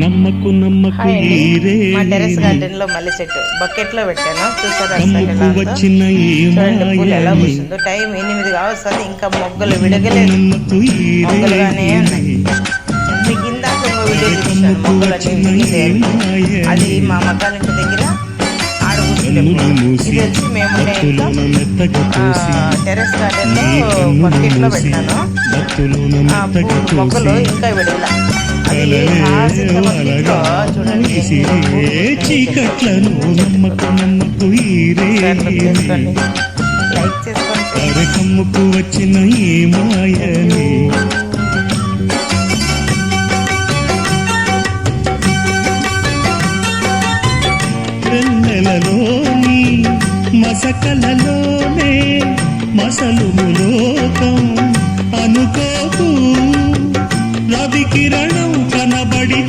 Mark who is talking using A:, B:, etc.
A: నమ్మకు నమ్మకు
B: హాయ్ అండి. మా టెరెస్ గార్డెన్ లో మల్లె చెట్టు బకెట్ లో పెట్టాను. చూసారా అసలు ఎలా ఉందో? చూడండి పూలు ఎలా పూసిందో. టైం 8 కావస్తుంది, ఇంకా మొగ్గలు విడగలేదు, మొగ్గలుగానే ఉన్నాయి. మీకు ఇందాక ఇంకో వీడియో చూపించాను మొగ్గలు అన్ని విరిగితే, అది మా మగ్గాల ఇంటి దగ్గర ఆడ కూర్చుంటే. ఇది వచ్చి మేము టెరెస్ గార్డెన్ లో బకెట్ లో పెట్టాను. మొగ్గలు ఇంకా విడగల.
A: చీకట్లను నమ్మకు నమ్మకు కమ్ముకు వచ్చిన ఈ మాయని వెన్నెలలోని మసకలలోనే మసలుము లోకం అనుకోకు రవి కిరణం కనబడి